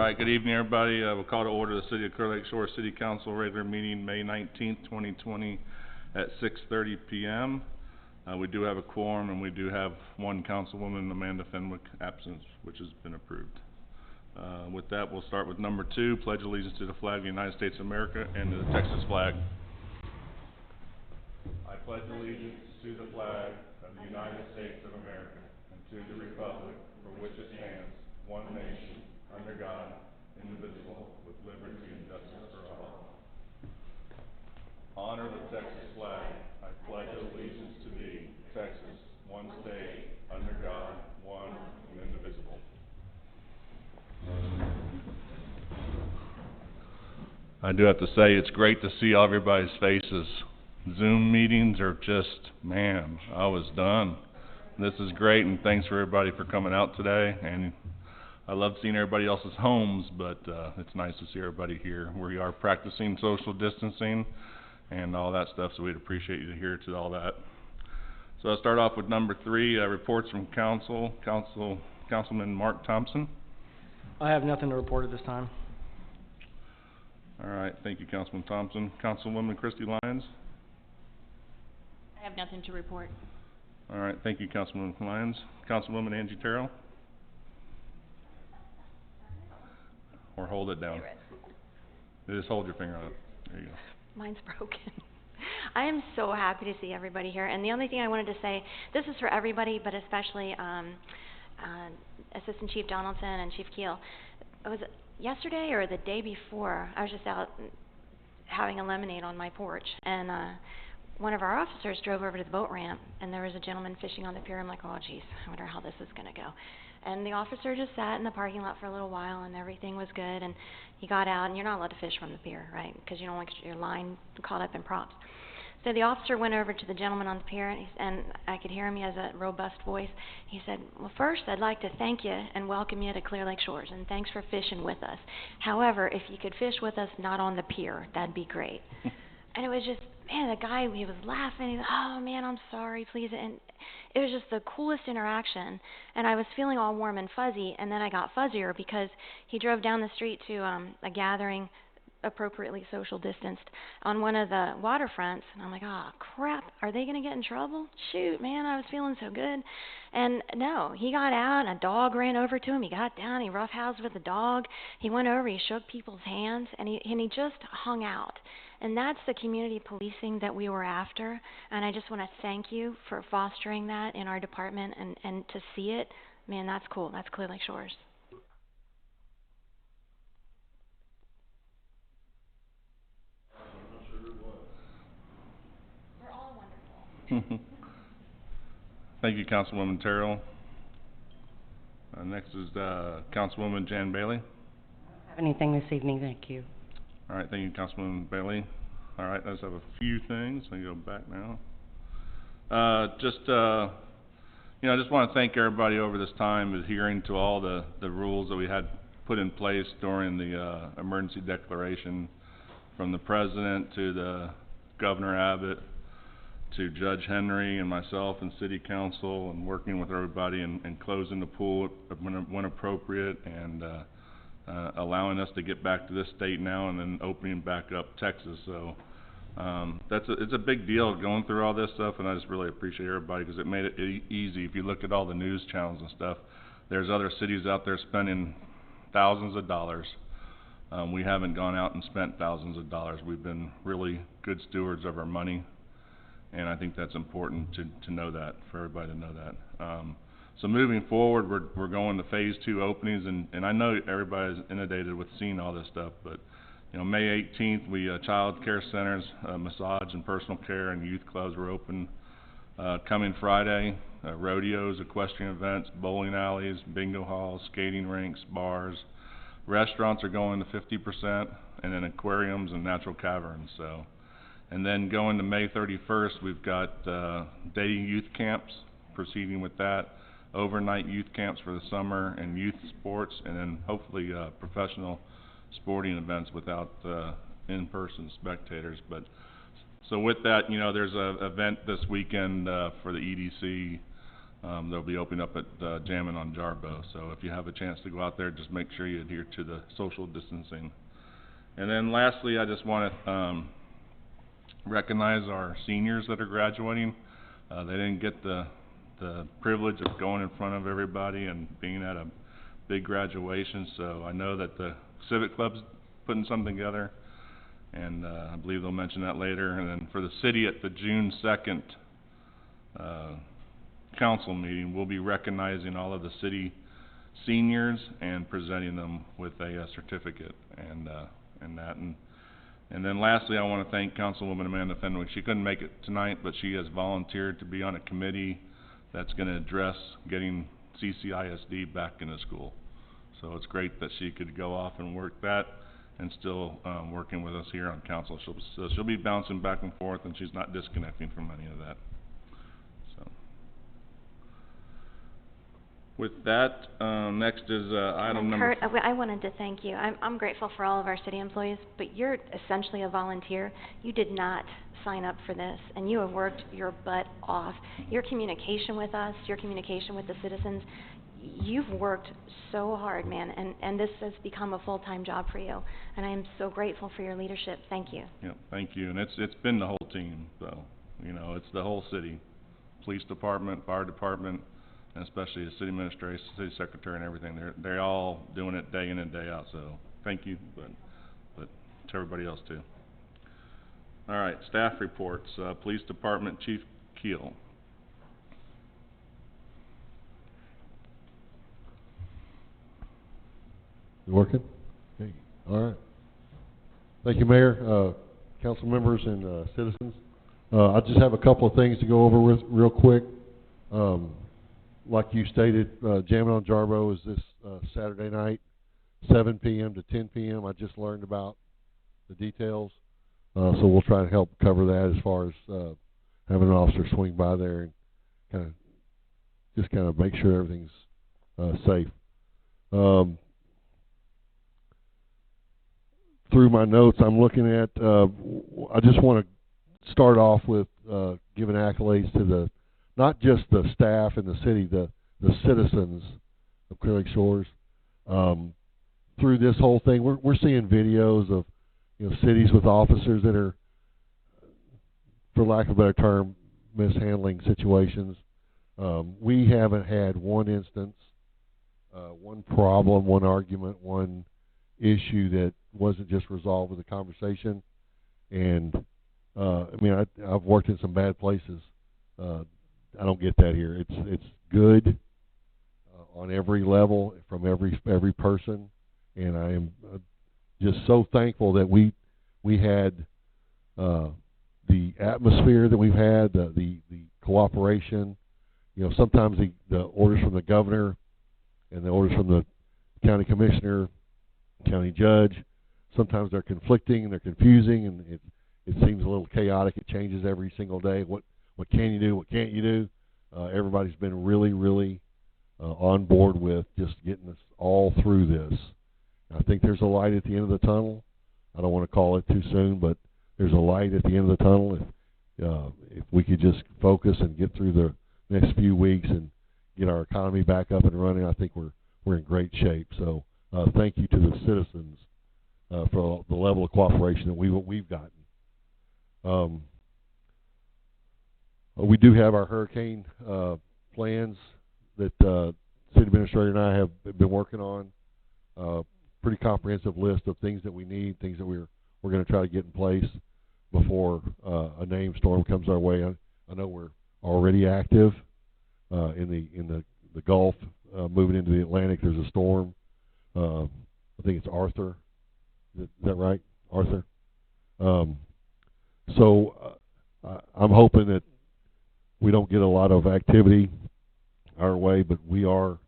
right, good evening, everybody. We'll call to order the City of Clear Lake Shores City Council regular meeting May 19th, 2020 at 6:30 p.m. We do have a quorum, and we do have one councilwoman, Amanda Fenwick, absent, which has been approved. With that, we'll start with number 2, pledge allegiance to the flag of the United States of America and to the Texas flag. I pledge allegiance to the flag of the United States of America and to the republic for which it stands, one nation, under God, indivisible, with liberty and justice for all. Honor the Texas flag. I pledge allegiance to thee, Texas, one state, under God, one and indivisible. I do have to say, it's great to see everybody's faces. Zoom meetings are just, man, I was done. This is great, and thanks for everybody for coming out today. And I love seeing everybody else's homes, but it's nice to see everybody here. We are practicing social distancing and all that stuff, so we'd appreciate you to hear to all that. So I'll start off with number 3, reports from Councilman Mark Thompson. I have nothing to report at this time. All right, thank you, Councilman Thompson. Councilwoman Christy Lyons. I have nothing to report. All right, thank you, Councilwoman Lyons. Councilwoman Angie Terrell. Or hold it down. Just hold your finger on it. There you go. Mine's broken. I am so happy to see everybody here. And the only thing I wanted to say, this is for everybody, but especially Assistant Chief Donaldson and Chief Keel. It was yesterday or the day before, I was just out having a lemonade on my porch, and one of our officers drove over to the boat ramp, and there was a gentleman fishing on the pier. I'm like, oh, geez, I wonder how this is going to go. And the officer just sat in the parking lot for a little while, and everything was good. And he got out, and you're not allowed to fish from the pier, right? Because you don't want your line caught up in props. So the officer went over to the gentleman on the pier, and I could hear him. He has a robust voice. He said, well, first, I'd like to thank you and welcome you to Clear Lake Shores, and thanks for fishing with us. However, if you could fish with us not on the pier, that'd be great. And it was just, man, the guy, he was laughing. He was, oh, man, I'm sorry, please. And it was just the coolest interaction. And I was feeling all warm and fuzzy, and then I got fuzzier because he drove down the street to a gathering, appropriately social distanced, on one of the waterfronts. And I'm like, oh, crap, are they going to get in trouble? Shoot, man, I was feeling so good. And no, he got out, and a dog ran over to him. He got down, he roughhoused with the dog. He went over, he shook people's hands, and he just hung out. And that's the community policing that we were after, and I just want to thank you for fostering that in our department, and to see it, man, that's cool. That's Clear Lake Shores. We're all wonderful. Thank you, Councilwoman Terrell. Next is Councilwoman Jan Bailey. I don't have anything this evening, thank you. All right, thank you, Councilwoman Bailey. All right, I just have a few things. Let me go back now. I just want to thank everybody over this time adhering to all the rules that we had put in place during the emergency declaration, from the President to the Governor Abbott to Judge Henry and myself and City Council, and working with everybody and closing the pool when appropriate, and allowing us to get back to this state now, and then opening back up Texas. So it's a big deal going through all this stuff, and I just really appreciate everybody, because it made it easy. If you look at all the news channels and stuff, there's other cities out there spending thousands of dollars. We haven't gone out and spent thousands of dollars. We've been really good stewards of our money, and I think that's important to know that, for everybody to know that. So moving forward, we're going to phase 2 openings, and I know everybody's inundated with seeing all this stuff, but May 18th, we child care centers, massage and personal care, and youth clubs were open. Coming Friday, rodeos, equestrian events, bowling alleys, bingo halls, skating rinks, bars. Restaurants are going to 50%, and then aquariums and natural caverns. So, and then going to May 31st, we've got dating youth camps, proceeding with that. Overnight youth camps for the summer, and youth sports, and then hopefully professional sporting events without in-person spectators. But so with that, there's an event this weekend for the EDC they'll be opening up at Jammin' on Jarbo. So if you have a chance to go out there, just make sure you adhere to the social distancing. And then lastly, I just want to recognize our seniors that are graduating. They didn't get the privilege of going in front of everybody and being at a big graduation, so I know that the Civic Club's putting something together, and I believe they'll mention that later. And then for the city at the June 2nd council meeting, we'll be recognizing all of the city seniors and presenting them with a certificate and that. And then lastly, I want to thank Councilwoman Amanda Fenwick. She couldn't make it tonight, but she has volunteered to be on a committee that's going to address getting CCISD back into school. So it's great that she could go off and work that and still working with us here on council. So she'll be bouncing back and forth, and she's not disconnecting from any of that. So with that, next is item number... Kurt, I wanted to thank you. I'm grateful for all of our city employees, but you're essentially a volunteer. You did not sign up for this, and you have worked your butt off. Your communication with us, your communication with the citizens, you've worked so hard, man, and this has become a full-time job for you, and I am so grateful for your leadership. Thank you. Yeah, thank you. And it's been the whole team, so, you know, it's the whole city. Police department, fire department, and especially the city administration, city secretary and everything. They're all doing it day in and day out, so thank you, but to everybody else too. All right, staff reports. Police Department Chief Keel. You working? Okay. All right. Thank you, Mayor, council members, and citizens. I just have a couple of things to go over with real quick. Like you stated, Jammin' on Jarbo is this Saturday night, 7 p.m. to 10 p.m. I just learned about the details, so we'll try to help cover that as far as having an officer swing by there and kind of make sure everything's safe. Through my notes, I'm looking at. I just want to start off with giving accolades to not just the staff in the city, the citizens of Clear Lake Shores. Through this whole thing, we're seeing videos of cities with officers that are, for lack of a better term, mishandling situations. We haven't had one instance, one problem, one argument, one issue that wasn't just resolved with a conversation. And I mean, I've worked in some bad places. I don't get that here. It's good on every level from every person, and I am just so thankful that we had the atmosphere that we've had, the cooperation. Sometimes the orders from the governor and the orders from the county commissioner, county judge, sometimes they're conflicting and they're confusing, and it seems a little chaotic. It changes every single day. What can you do? What can't you do? Everybody's been really, really on board with just getting us all through this. I think there's a light at the end of the tunnel. I don't want to call it too soon, but there's a light at the end of the tunnel. If we could just focus and get through the next few weeks and get our economy back up and running, I think we're in great shape. So thank you to the citizens for the level of cooperation that we've gotten. We do have our hurricane plans that city administrator and I have been working on. Pretty comprehensive list of things that we need, things that we're going to try to get in place before a named storm comes our way. I know we're already active in the Gulf, moving into the Atlantic. There's a storm. I think it's Arthur. Is that right, Arthur? So I'm hoping that we don't get a lot of activity our way, but we are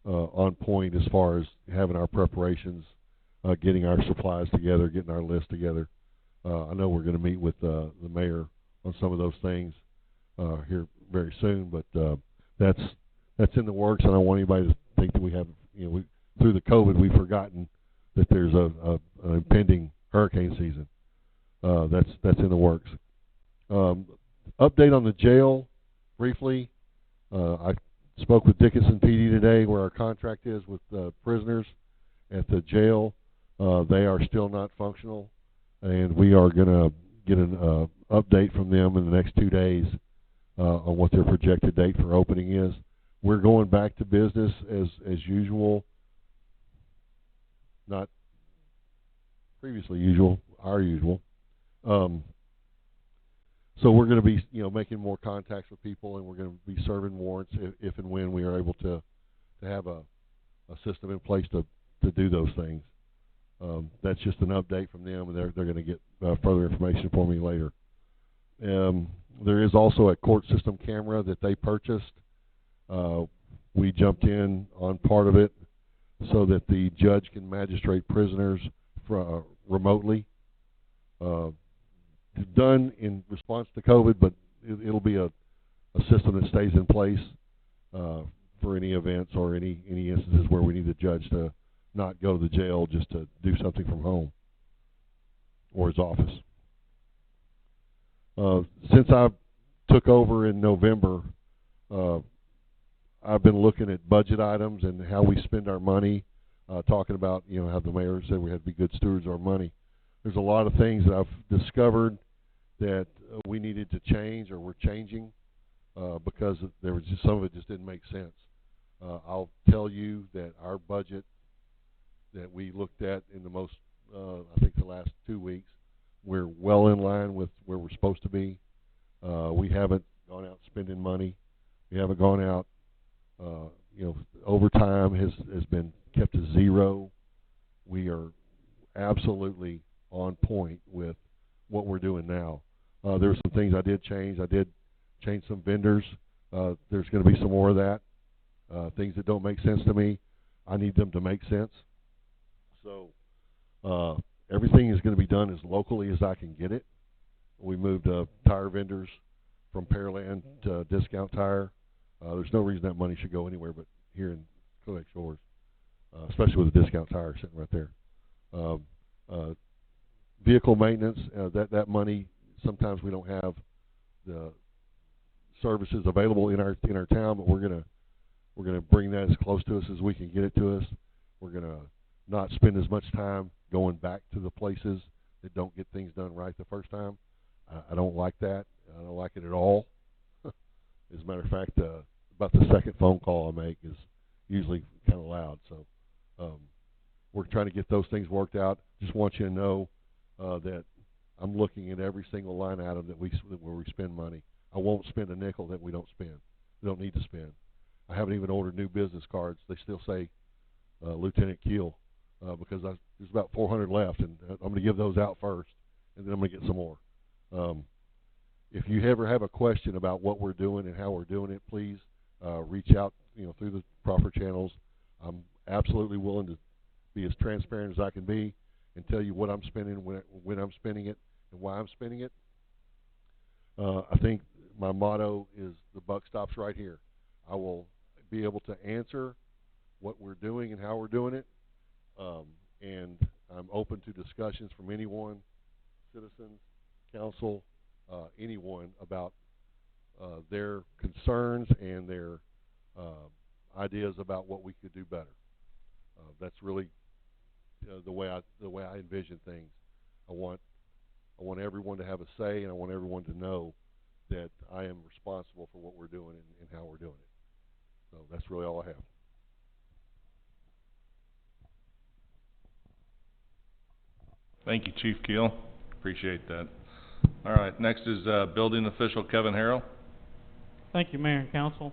on point as far as having our preparations, getting our supplies together, getting our list together. I know we're going to meet with the mayor on some of those things here very soon, but that's in the works. And I don't want anybody to think that we have, through the COVID, we've forgotten that there's an impending hurricane season. That's in the works. Update on the jail, briefly. I Spoke with Dickinson PD today where our contract is with prisoners at the jail. They are still not functional, and we are going to get an update from them in the next 2 days on what their projected date for opening is. We're going back to business as usual, not previously usual, our usual. So we're going to be, making more contacts with people, and we're going to be serving warrants if and when we are able to have a system in place to do those things. That's just an update from them, and they're going to get further information for me later. There is also a court system camera that they purchased. We jumped in on part of it so that the judge can magistrate prisoners remotely. Done in response to COVID, but it'll be a system that stays in place for any events or any instances where we need the judge to not go to the jail just to do something from home or his office. Since I took over in November, I've been looking at budget items and how we spend our money, talking about, how the mayor said we had to be good stewards of our money. There's a lot of things that I've discovered that we needed to change or we're changing because there was just some of it just didn't make sense. I'll tell you that our budget that we looked at in the most, I think the last 2 weeks, we're well in line with where we're supposed to be. We haven't gone out spending money. We haven't gone out, overtime has been kept to zero. We are absolutely on point with what we're doing now. There were some things I did change. I did change some vendors. There's going to be some more of that. Things that don't make sense to me, I need them to make sense. So everything is going to be done as locally as I can get it. We moved tire vendors from Pearland to Discount Tire. There's no reason that money should go anywhere but here in Clear Lake Shores, especially with the Discount Tire sitting right there. Vehicle maintenance, that money, sometimes we don't have the services available in our town, but we're gonna bring that as close to us as we can get it to us. We're gonna not spend as much time going back to the places that don't get things done right the first time. I don't like that. I don't like it at all. As a matter of fact, about the second phone call I make is usually kind of loud. So we're trying to get those things worked out. Just want you to know that I'm looking at every single line item where we spend money. I won't spend a nickel that we don't spend. We don't need to spend. I haven't even ordered new business cards. They still say Lieutenant Keel because there's about 400 left, and I'm going to give those out first, and then I'm going to get some more. If you ever have a question about what we're doing and how we're doing it, please reach out, through the proper channels. I'm absolutely willing to be as transparent as I can be and tell you what I'm spending, when I'm spending it, and why I'm spending it. I think my motto is the buck stops right here. I will be able to answer what we're doing and how we're doing it, and I'm open to discussions from anyone, citizens, council, anyone about their concerns and their ideas about what we could do better. That's really the way I envision things. I want everyone to have a say, and I want everyone to know that I am responsible for what we're doing and how we're doing it. So that's really all I have. Thank you, Chief Keel. Appreciate that. All right, next is Building Official Kevin Harrell. Thank you, Mayor and Council.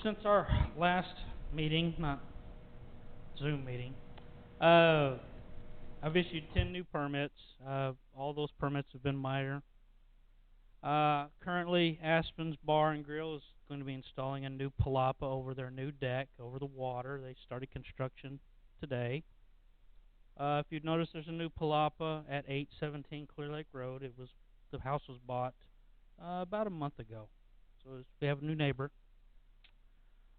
Since our last meeting, not Zoom meeting, I've issued 10 new permits. All those permits have been minor. Currently, Aspen's Bar and Grill is going to be installing a new palapa over their new deck over the water. They started construction today. If you've noticed, there's a new palapa at 817 Clear Lake Road. The house was bought about a month ago, so we have a new neighbor.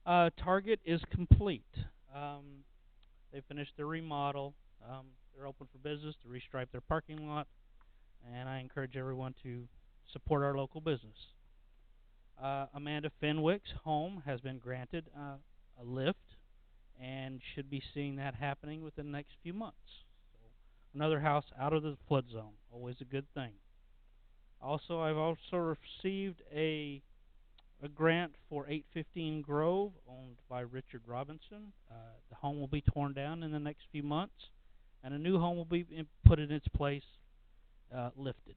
Target is complete. They finished their remodel. They're open for business to restripe their parking lot, and I encourage everyone to support our local business. Amanda Fenwick's home has been granted a lift, and should be seeing that happening within the next few months. So another house out of the flood zone, always a good thing. Also, I've also received a grant for 815 Grove, owned by Richard Robinson. The home will be torn down in the next few months, and a new home will be put in its place, lifted.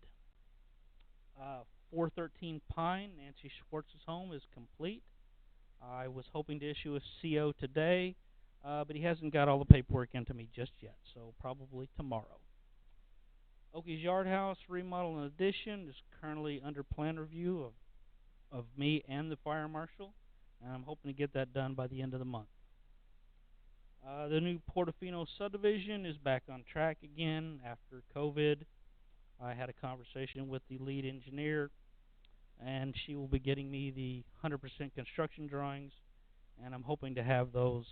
413 Pine, Nancy Schwartz's home, is complete. I was hoping to issue a CO today, but he hasn't got all the paperwork into me just yet, so probably tomorrow. Oakie's Yard House remodel and addition is currently under plan review of me and the fire marshal, and I'm hoping to get that done by the end of the month. The new Portofino subdivision is back on track again after COVID. I had a conversation with the lead engineer, and she will be getting me the 100% construction drawings, and I'm hoping to have those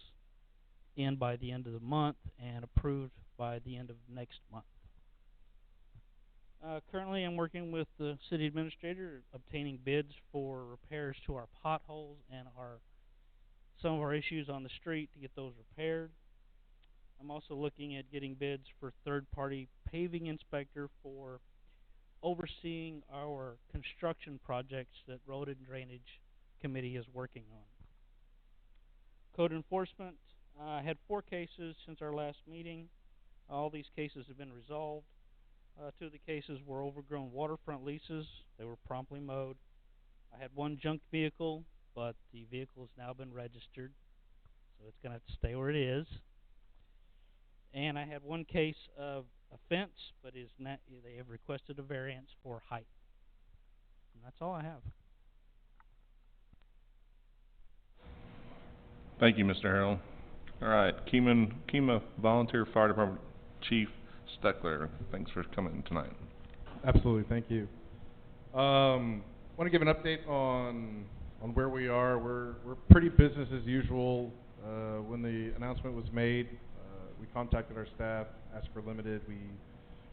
in by the end of the month and approved by the end of next month. Currently, I'm working with the city administrator, obtaining bids for repairs to our potholes and some of our issues on the street to get those repaired. I'm also looking at getting bids for third-party paving inspector for overseeing our construction projects that Road and Drainage Committee is working on. Code enforcement, I had 4 cases since our last meeting. All these cases have been resolved. 2 of the cases were overgrown waterfront leases. They were promptly mowed. I had 1 junked vehicle, but the vehicle has now been registered, so it's going to have to stay where it is. And I had 1 case of a fence, but they have requested a variance for height. And that's all I have. Thank you, Mr. Harrell. All right, Kema Volunteer Fire Department Chief Steckler, thanks for coming tonight. Absolutely, thank you. Want to give an update on where we are. We're pretty business as usual. When the announcement was made, we contacted our staff, asked for limited. We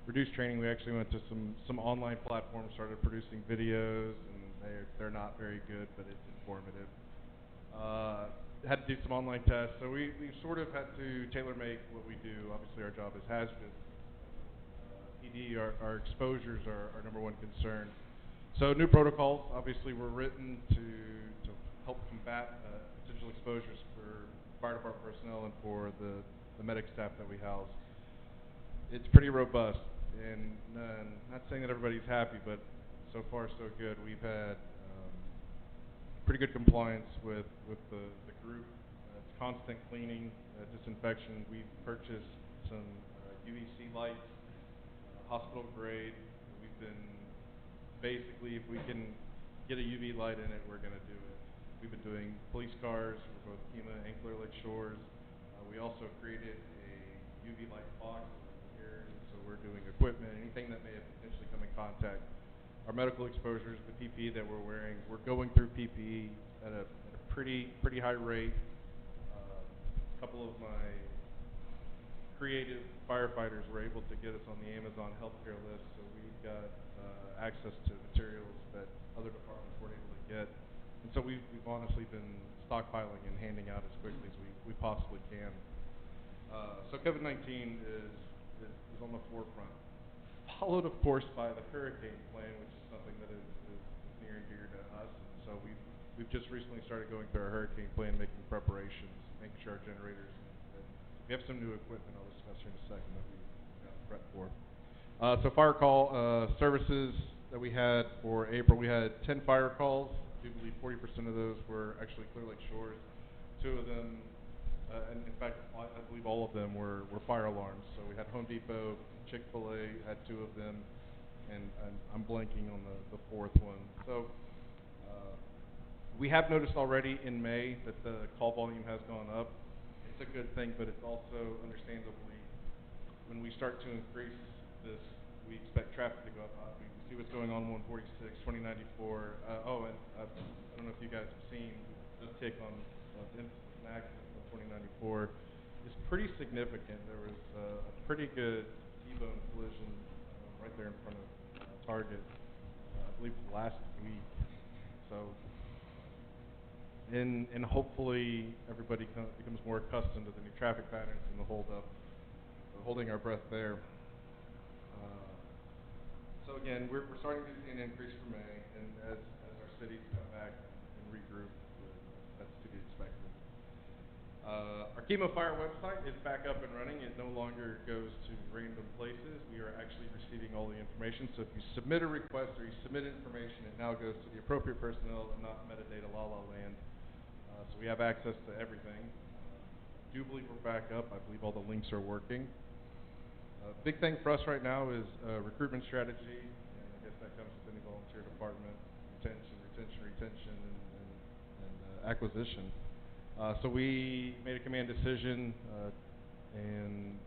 reduced training. We actually went to some online platforms, started producing videos, and they're not very good, but it's informative. Had to do some online tests, so we sort of had to tailor-make what we do. Obviously, our job is hazardous. PD, our exposures are our number 1 concern. So new protocols, obviously, were written to help combat potential exposures for fire department personnel and for the medic staff that we house. It's pretty robust, and not saying that everybody's happy, but so far so good. We've had pretty good compliance with the group. It's constant cleaning, disinfection. We've purchased some UVC lights, hospital grade. We've been basically, if we can get a UV light in it, we're going to do it. We've been doing police cars for both Kema and Clear Lake Shores. We also created a UV light box here, so we're doing equipment, anything that may have potentially come in contact. Our medical exposures, the PPE that we're wearing, we're going through PPE at a pretty high rate. A couple of my creative firefighters were able to get us on the Amazon healthcare list, so we've got access to materials that other departments weren't able to get. And so we've honestly been stockpiling and handing out as quickly as we possibly can. So COVID-19 is on the forefront, followed of course by the hurricane plan, which is something that is near and dear to us. And so we've just recently started going through our hurricane plan, making preparations, making sure our generators, we have some new equipment I'll discuss here in a second that we got prepped for. So fire call services that we had for April, we had 10 fire calls. I do believe 40% of those were actually Clear Lake Shores. 2 of them, and in fact, I believe all of them were fire alarms. So we had Home Depot, Chick-fil-A had 2 of them, and I'm blanking on the 4th one. So we have noticed already in May that the call volume has gone up. It's a good thing, but it's also understandably, when we start to increase this, we expect traffic to go up. We see what's going on 146, 2094. And I don't know if you guys have seen the tick on the incidents and accidents on 2094 is pretty significant. There was a pretty good T-bone collision right there in front of Target, I believe last week. So and hopefully everybody becomes more accustomed to the new traffic patterns and the holdup. We're holding our breath there. So again, we're starting to see an increase for May, and as our cities come back and regroup, that's to be expected. Our Chemo Fire website is back up and running. It no longer goes to random places. We are actually receiving all the information. So if you submit a request or you submit information, it now goes to the appropriate personnel and not metadata la-la land. So we have access to everything. I do believe we're back up. I believe all the links are working. Big thing for us right now is recruitment strategy, and I guess that comes with any volunteer department, retention, and acquisition. So we made a command decision and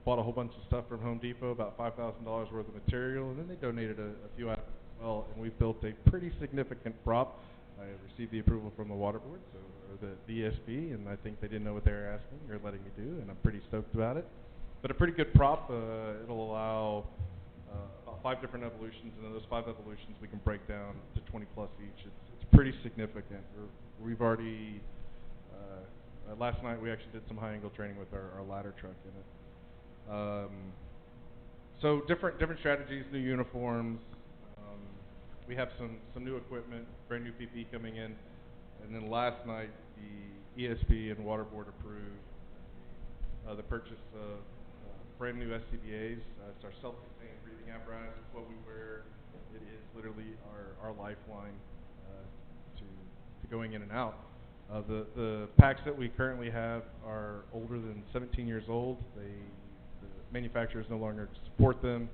bought a whole bunch of stuff from Home Depot, about $5,000 worth of material, and then they donated a few items as well, and we built a pretty significant prop. I received the approval from the water board, or the DSB, and I think they didn't know what they were asking or letting me do, and I'm pretty stoked about it. But a pretty good prop. It'll allow about 5 different evolutions, and in those 5 evolutions we can break down to 20 plus each. It's pretty significant. We've already last night we actually did some high angle training with our ladder truck in it. So different strategies, new uniforms. We have some new equipment, brand new PPE coming in, and then last night the ESB and water board approved the purchase of brand new SCBAs. It's our self-contained breathing apparatus. It's what we wear. It is literally our lifeline to going in and out. The packs that we currently have are older than 17 years old. The manufacturers no longer support them,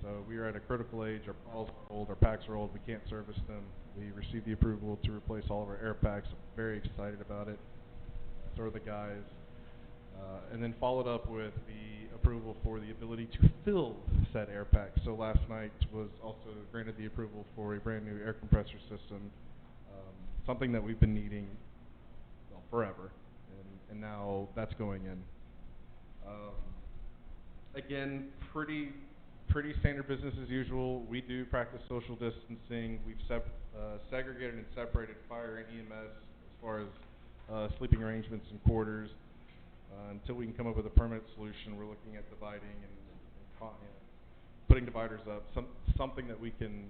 so we are at a critical age. Our bottles are old, our packs are old. We can't service them. We received the approval to replace all of our air packs. I'm very excited about it. So are the guys. And then followed up with the approval for the ability to fill said air pack. So last night was also granted the approval for a brand new air compressor system, something that we've been needing forever, and now that's going in. Again, pretty standard business as usual. We do practice social distancing. We've segregated and separated fire and EMS as far as sleeping arrangements and quarters. Until we can come up with a permanent solution, we're looking at dividing and putting dividers up. Something that we can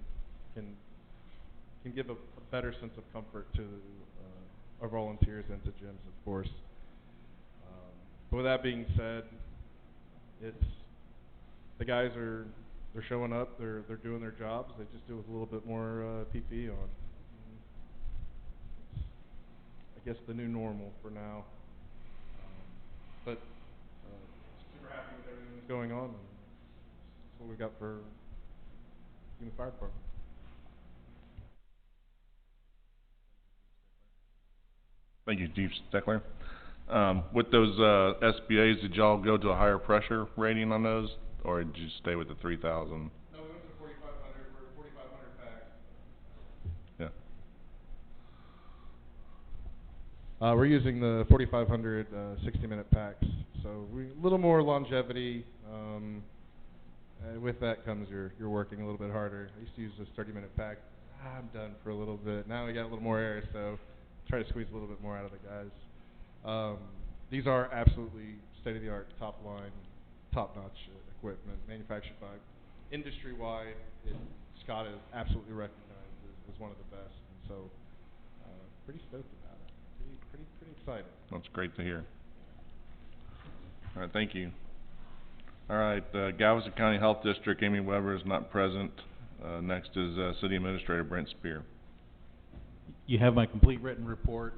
give a better sense of comfort to our volunteers and to gyms, of course. But with that being said, the guys they're showing up, they're doing their jobs. They just do it with a little bit more PPE on. It's, I guess, the new normal for now. But super happy with everything that's going on. And that's what we've got for Human Fire Department. Thank you, Chief Steckler. With those SBAs, did y'all go to a higher pressure rating on those, or did you stay with the 3,000? No, we went to 4,500. We're 4,500 packs. Yeah. We're using the 4,500 60-minute packs, so a little more longevity. With that comes you're working a little bit harder. I used to use this 30-minute pack. I'm done for a little bit. Now we got a little more air, so try to squeeze a little bit more out of the guys. These are absolutely state-of-the-art, top-line, top-notch equipment, manufactured by industry-wide. Scott is absolutely recognized as one of the best, and so pretty stoked about it. Pretty excited. That's great to hear. All right, thank you. All right, Galveston County Health District, Amy Weber is not present. Next is City Administrator Brent Spear. You have my complete written report.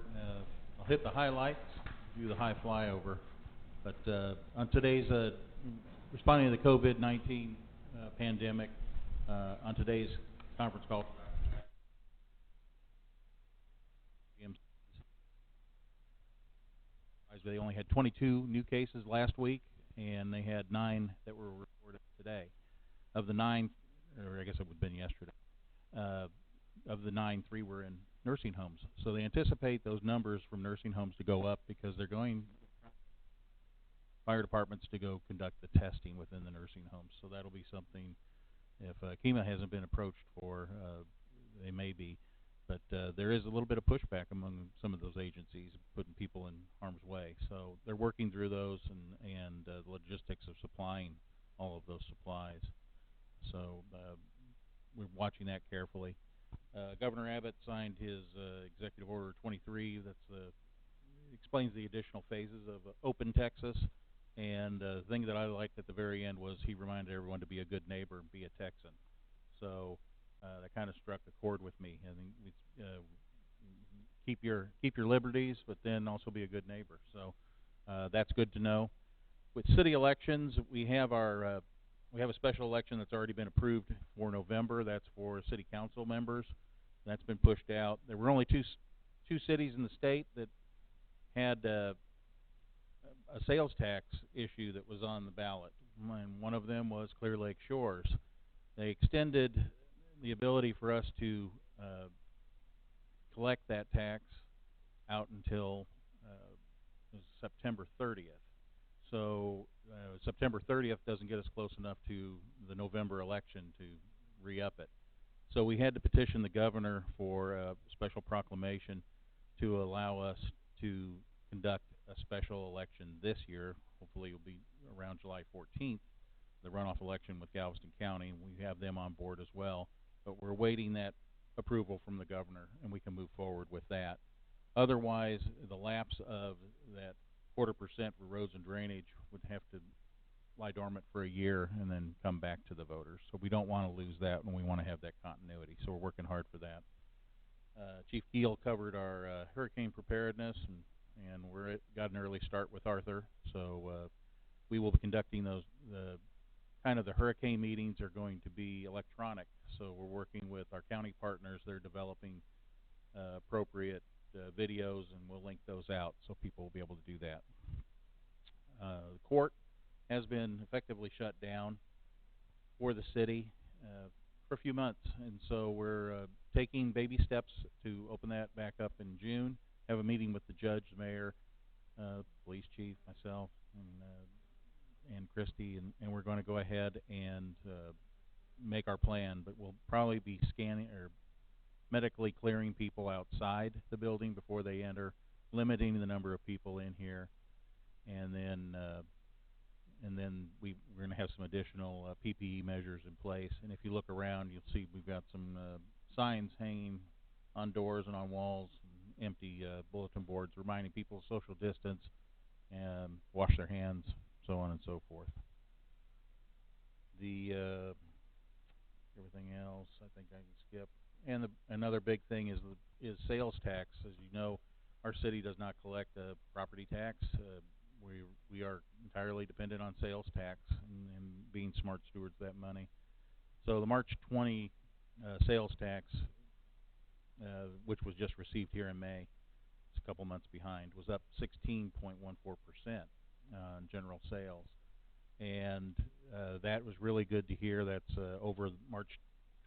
I'll hit the highlights, do the high flyover. But on today's responding to the COVID-19 pandemic, on today's conference call, they only had 22 new cases last week, and they had 9 that were reported today. Of the 9, or I guess it would have been yesterday, of the 9, 3 were in nursing homes. So they anticipate those numbers from nursing homes to go up because they're going fire departments to go conduct the testing within the nursing homes. So that'll be something, if KEMA hasn't been approached for, they may be. But there is a little bit of pushback among some of those agencies, putting people in harm's way. So they're working through those and the logistics of supplying all of those supplies. So we're watching that carefully. Governor Abbott signed his Executive Order 23. That's explains the additional phases of Open Texas. And the thing that I liked at the very end was he reminded everyone to be a good neighbor and be a Texan. So that kind of struck a chord with me. I think keep your liberties, but then also be a good neighbor. So that's good to know. With city elections, we have a special election that's already been approved for November. That's for city council members. That's been pushed out. There were only two cities in the state that had a sales tax issue that was on the ballot, and one of them was Clear Lake Shores. They extended the ability for us to collect that tax out until September 30th. So September 30th doesn't get us close enough to the November election to re-up it. So we had to petition the governor for a special proclamation to allow us to conduct a special election this year. Hopefully it'll be around July 14th, the runoff election with Galveston County. We have them on board as well. But we're awaiting that approval from the governor, and we can move forward with that. Otherwise, the lapse of that 0.25% for roads and drainage would have to lie dormant for a year and then come back to the voters. So we don't want to lose that, and we want to have that continuity. So we're working hard for that. Chief Keel covered our hurricane preparedness, and we're got an early start with Arthur. So we will be conducting those. The hurricane meetings are going to be electronic. So we're working with our county partners. They're developing appropriate videos, and we'll link those out so people will be able to do that. The court has been effectively shut down for the city for a few months, and so we're taking baby steps to open that back up in June. Have a meeting with the judge, the mayor, police chief, myself, and Christy, and we're going to go ahead and make our plan. But we'll probably be scanning or medically clearing people outside the building before they enter, limiting the number of people in here, and then we're going to have some additional PPE measures in place. And if you look around, you'll see we've got some signs hanging on doors and on walls, and empty bulletin boards reminding people of social distance and wash their hands, so on and so forth. Everything else I think I can skip. And another big thing is sales tax. As you know, our city does not collect a property tax. We are entirely dependent on sales tax and being smart stewards of that money. So the March 20 sales tax, which was just received here in May, it's a couple months behind, was up 16.14% on general sales. And that was really good to hear. That's over March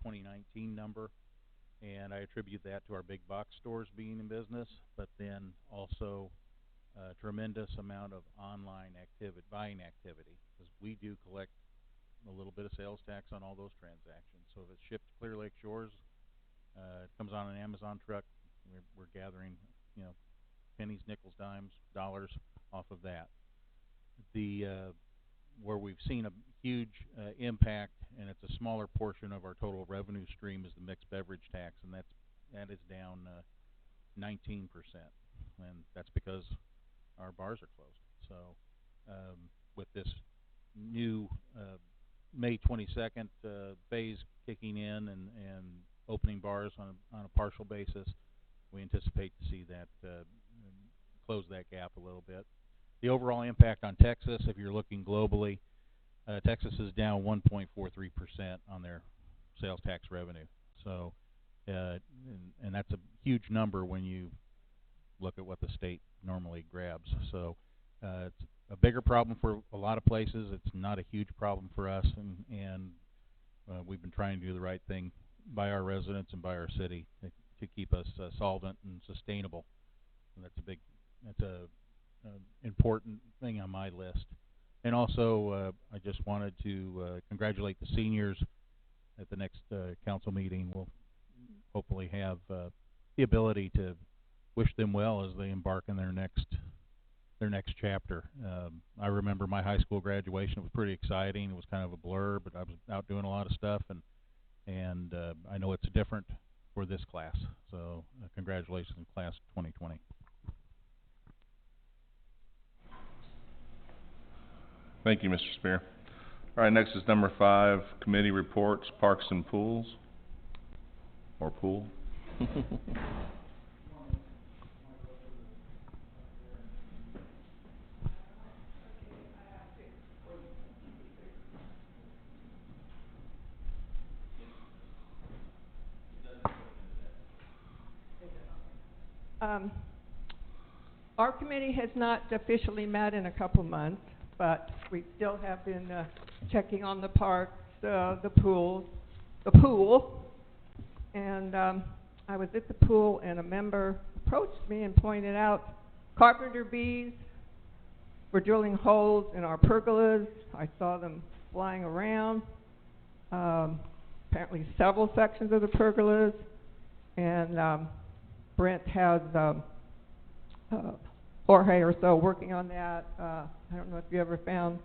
2019 number. And I attribute that to our big box stores being in business, but then also a tremendous amount of online buying activity, because we do collect a little bit of sales tax on all those transactions. So if it's shipped to Clear Lake Shores, it comes on an Amazon truck. We're gathering, pennies, nickels, dimes, dollars off of that. Where we've seen a huge impact, and it's a smaller portion of our total revenue stream, is the mixed beverage tax, and that is down 19%, and that's because our bars are closed. So with this new May 22nd phase kicking in and opening bars on a partial basis, we anticipate to see that close that gap a little bit. The overall impact on Texas, if you're looking globally, Texas is down 1.43% on their sales tax revenue. So, and that's a huge number when you look at what the state normally grabs. So, it's a bigger problem for a lot of places. It's not a huge problem for us, and we've been trying to do the right thing by our residents and by our city to keep us solvent and sustainable. And that's a important thing on my list. And also, I just wanted to congratulate the seniors at the next council meeting. We'll hopefully have the ability to wish them well as they embark on their next chapter. I remember my high school graduation. It was pretty exciting. It was kind of a blur, but I was out doing a lot of stuff, and I know it's different for this class. So congratulations, class 2020. Thank you, Mr. Spear. All right, next is number 5, committee reports, parks and pools, or pool. Our committee has not officially met in a couple months, but we still have been checking on the parks, the pool. And I was at the pool, and a member approached me and pointed out carpenter bees were drilling holes in our pergolas. I saw them flying around, apparently several sections of the pergolas. And Brent has Jorge or so working on that. I don't know if you ever found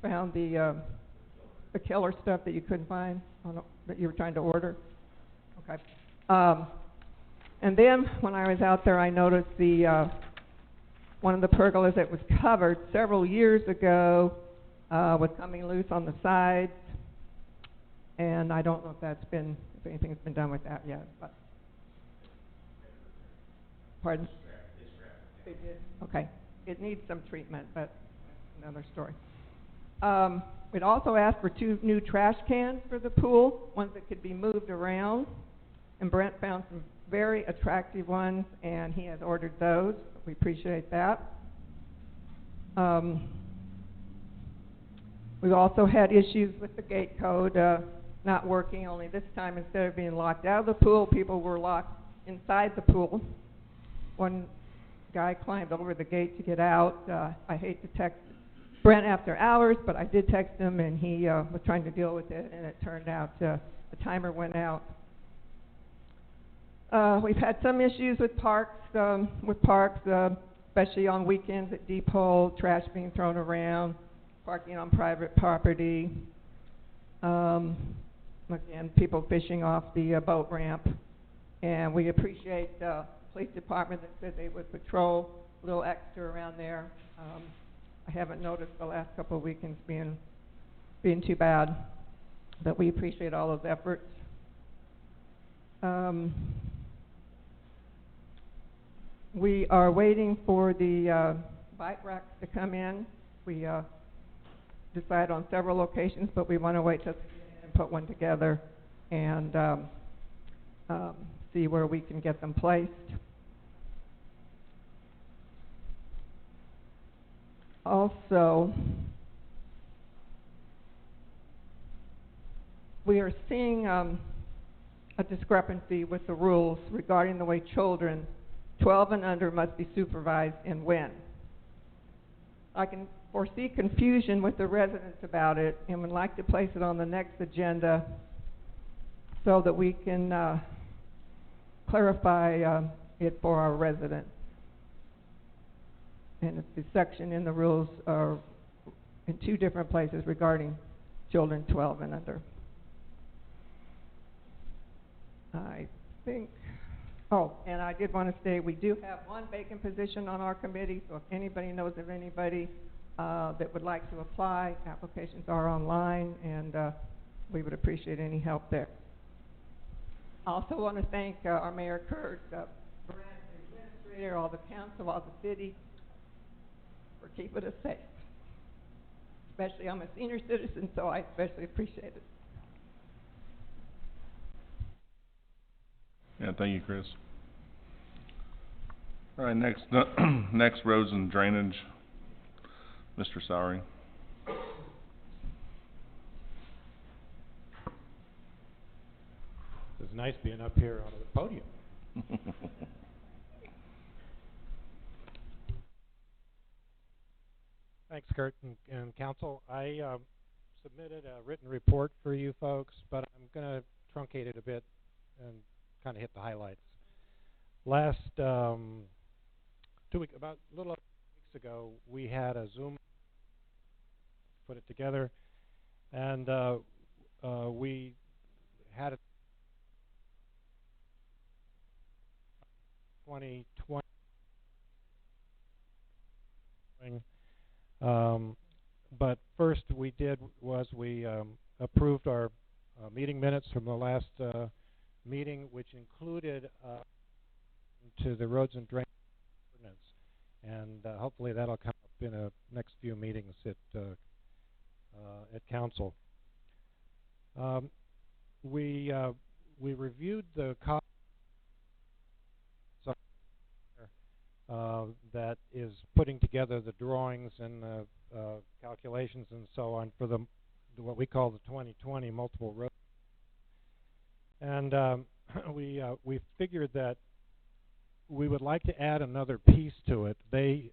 the killer stuff that you couldn't find that you were trying to order. Okay. And then when I was out there, I noticed one of the pergolas that was covered several years ago was coming loose on the sides, and I don't know if anything's been done with that yet. But pardon? They did. Okay. It needs some treatment, but that's another story. We'd also asked for 2 new trash cans for the pool, ones that could be moved around. And Brent found some very attractive ones, and he has ordered those. We appreciate that. We've also had issues with the gate code not working, only this time instead of being locked out of the pool, people were locked inside the pool. One guy climbed over the gate to get out. I hate to text Brent after hours, but I did text him, and he was trying to deal with it, and it turned out the timer went out. We've had some issues with parks, especially on weekends at Depot, trash being thrown around, parking on private property. Again, people fishing off the boat ramp. And we appreciate the police department that said they would patrol a little extra around there. I haven't noticed the last couple of weekends being too bad, but we appreciate all those efforts. We are waiting for the bike racks to come in. We decided on several locations, but we want to wait till and put one together and see where we can get them placed. Also, we are seeing a discrepancy with the rules regarding the way children 12 and under must be supervised and when. I can foresee confusion with the residents about it and would like to place it on the next agenda so that we can clarify it for our residents. And the section in the rules are in 2 different places regarding children 12 and under. I think, and I did want to say we do have 1 vacant position on our committee, so if anybody knows of anybody that would like to apply, applications are online, and we would appreciate any help there. I also want to thank our Mayor Kurt, Brent, the administrator, all the council, all the city, for keeping us safe. Especially, I'm a senior citizen, so I especially appreciate it. Yeah, thank you, Chris. All right, next, next roads and drainage, Mr. Sowery. It's nice being up here on the podium. Thanks, Kurt and council. I submitted a written report for you folks, but I'm going to truncate it a bit and kind of hit the highlights. Last about a little over 2 weeks ago, we had a Zoom, put it together, and we had a 2020. But first we did was we approved our meeting minutes from the last meeting, which included to the roads and drainage ordinance, and hopefully that'll come up in the next few meetings at council. We reviewed the that is putting together the drawings and the calculations and so on for what we call the 2020 multiple road. And we figured that we would like to add another piece to it. They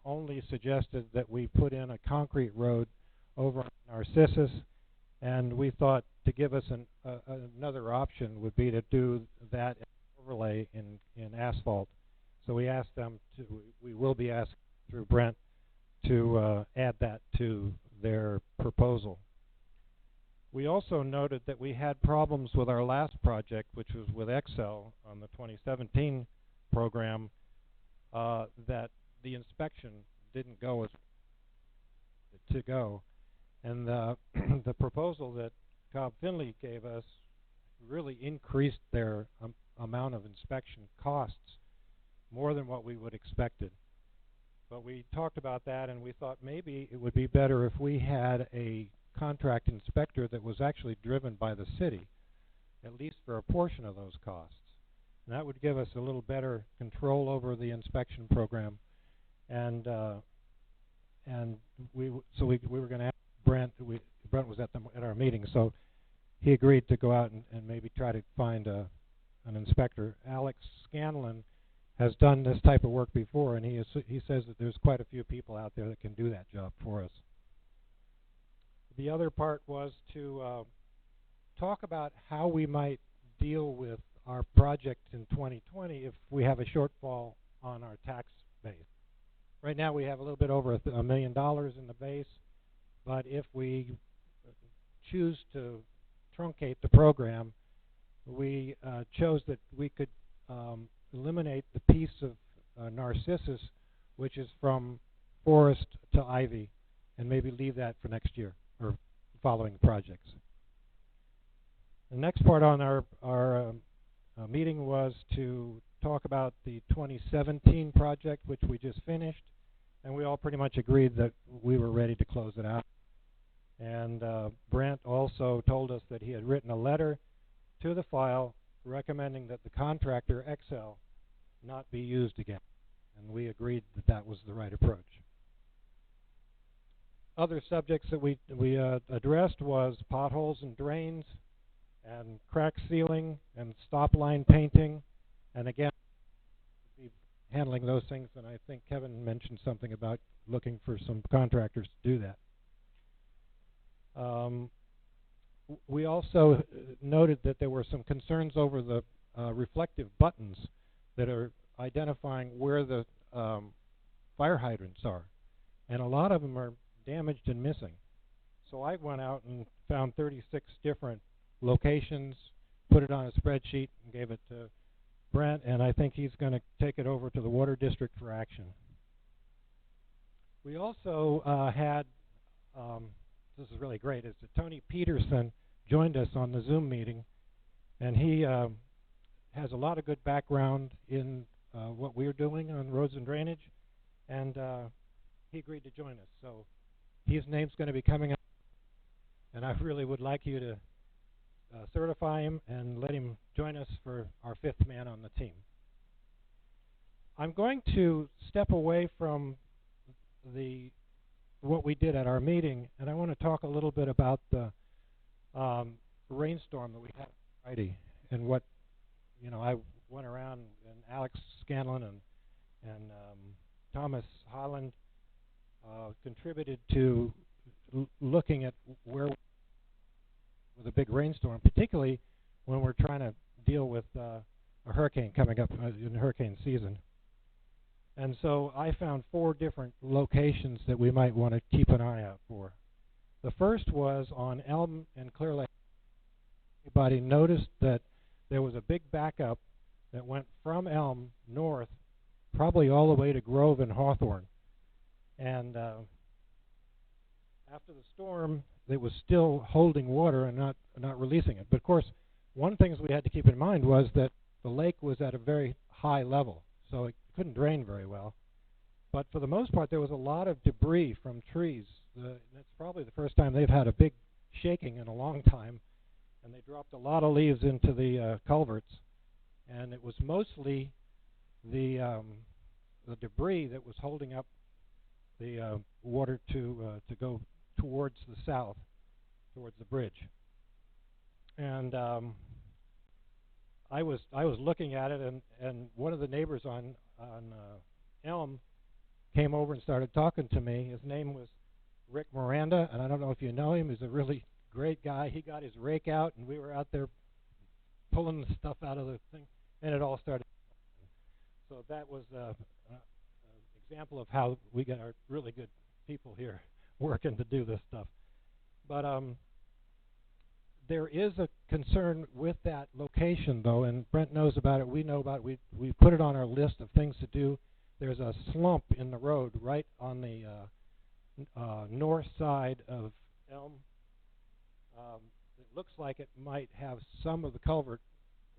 only suggested that we put in a concrete road over on Narcissus, and we thought to give us another option would be to do that overlay in asphalt. So we asked them to, we will be asked through Brent to add that to their proposal. We also noted that we had problems with our last project, which was with Excel on the 2017 program, that the inspection didn't go as to go. And the proposal that Cobb Finley gave us really increased their amount of inspection costs more than what we would expected. But we talked about that, and we thought maybe it would be better if we had a contract inspector that was actually driven by the city, at least for a portion of those costs. And that would give us a little better control over the inspection program. And we were going to ask Brent. Brent was at our meeting, so he agreed to go out and maybe try to find an inspector. Alex Scanlon has done this type of work before, and he says that there's quite a few people out there that can do that job for us. The other part was to talk about how we might deal with our project in 2020 if we have a shortfall on our tax base. Right now we have a little bit over $1 million in the base, but if we choose to truncate the program, we chose that we could eliminate the piece of Narcissus, which is from Forest to Ivy, and maybe leave that for next year or following projects. The next part on our meeting was to talk about the 2017 project, which we just finished, and we all pretty much agreed that we were ready to close it out. And Brent also told us that he had written a letter to the file recommending that the contractor, Excel, not be used again. And we agreed that that was the right approach. Other subjects that we addressed was potholes and drains, and crack sealing, and stop line painting. And again, we'll be handling those things, and I think Kevin mentioned something about looking for some contractors to do that. We also noted that there were some concerns over the reflective buttons that are identifying where the fire hydrants are. And a lot of them are damaged and missing. So I went out and found 36 different locations, put it on a spreadsheet, and gave it to Brent, and I think he's going to take it over to the Water District for action. We also had, this is really great, is that Tony Peterson joined us on the Zoom meeting, and he has a lot of good background in what we're doing on roads and drainage, and he agreed to join us. So his name's going to be coming up, and I really would like you to certify him and let him join us for our 5th man on the team. I'm going to step away from what we did at our meeting, and I want to talk a little bit about the rainstorm that we had Friday, and what, you know, I went around, and Alex Scanlon and Thomas Holland contributed to looking at where with a big rainstorm, particularly when we're trying to deal with a hurricane coming up in hurricane season. And so I found 4 different locations that we might want to keep an eye out for. The first was on Elm and Clear Lake. Anybody noticed that there was a big backup that went from Elm north, probably all the way to Grove and Hawthorne. And after the storm, it was still holding water and not releasing it. But of course, one thing we had to keep in mind was that the lake was at a very high level, so it couldn't drain very well. But for the most part, there was a lot of debris from trees. That's probably the first time they've had a big shaking in a long time, and they dropped a lot of leaves into the culverts. And it was mostly the debris that was holding up the water to go towards the south, towards the bridge. And I was looking at it, and one of the neighbors on Elm came over and started talking to me. His name was Rick Miranda, and I don't know if you know him. He's a really great guy. He got his rake out, and we were out there pulling the stuff out of the thing, and it all started. So that was an example of how we get our really good people here working to do this stuff. But there is a concern with that location, though, and Brent knows about it. We know about it. We put it on our list of things to do. There's a slump in the road right on the north side of Elm. It looks like it might have some of the culvert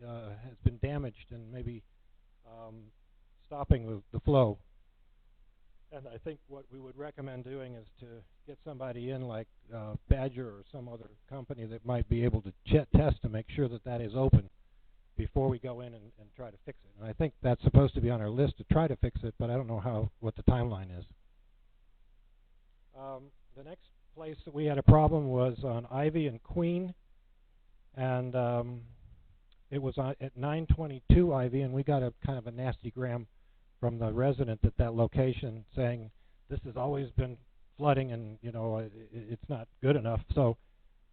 has been damaged and maybe stopping the flow. And I think what we would recommend doing is to get somebody in like Badger or some other company that might be able to test to make sure that that is open before we go in and try to fix it. And I think that's supposed to be on our list to try to fix it, but I don't know what the timeline is. The next place that we had a problem was on Ivy and Queen, and it was at 922 Ivy, and we got a kind of a nasty gram from the resident at that location saying this has always been flooding and it's not good enough. So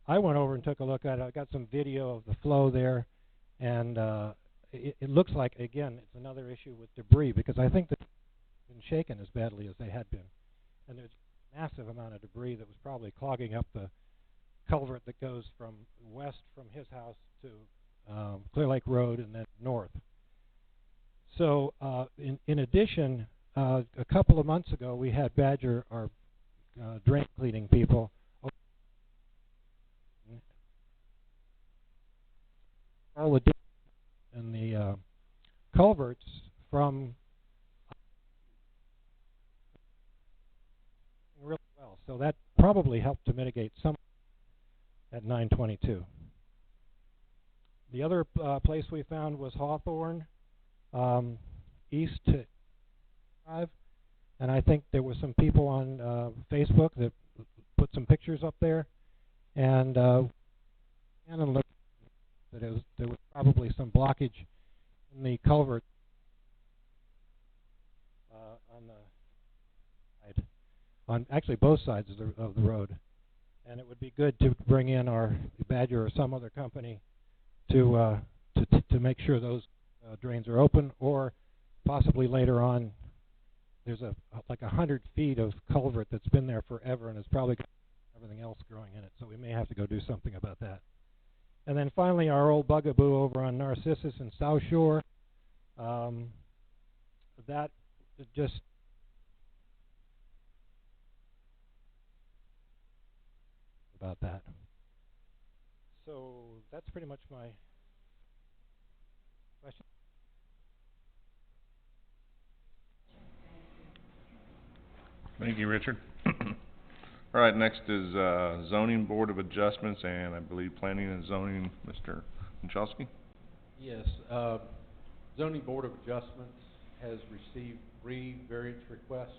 I went over and took a look at it. I got some video of the flow there, and it looks like, again, it's another issue with debris, because I think they've been shaken as badly as they had been. And there's a massive amount of debris that was probably clogging up the culvert that goes from west from his house to Clear Lake Road and then north. So in addition, a couple of months ago, we had Badger, our drain cleaning people, all the in the culverts from really well. So that probably helped to mitigate some at 922. The other place we found was Hawthorne, east to Drive, and I think there were some people on Facebook that put some pictures up there, and looked that there was probably some blockage in the culvert on the side, on actually both sides of the road, and it would be good to bring in our Badger or some other company to make sure those drains are open, or possibly later on. There's like 100 feet of culvert that's been there forever and has probably got everything else growing in it, so we may have to go do something about that. And then finally, our old bugaboo over on Narcissus and South Shore, that just about that. So that's pretty much my question. Thank you, Richard. All right, next is Zoning Board of Adjustments, and I believe Planning and Zoning, Mr. Michalski. Yes, Zoning Board of Adjustments has received 3 variance requests.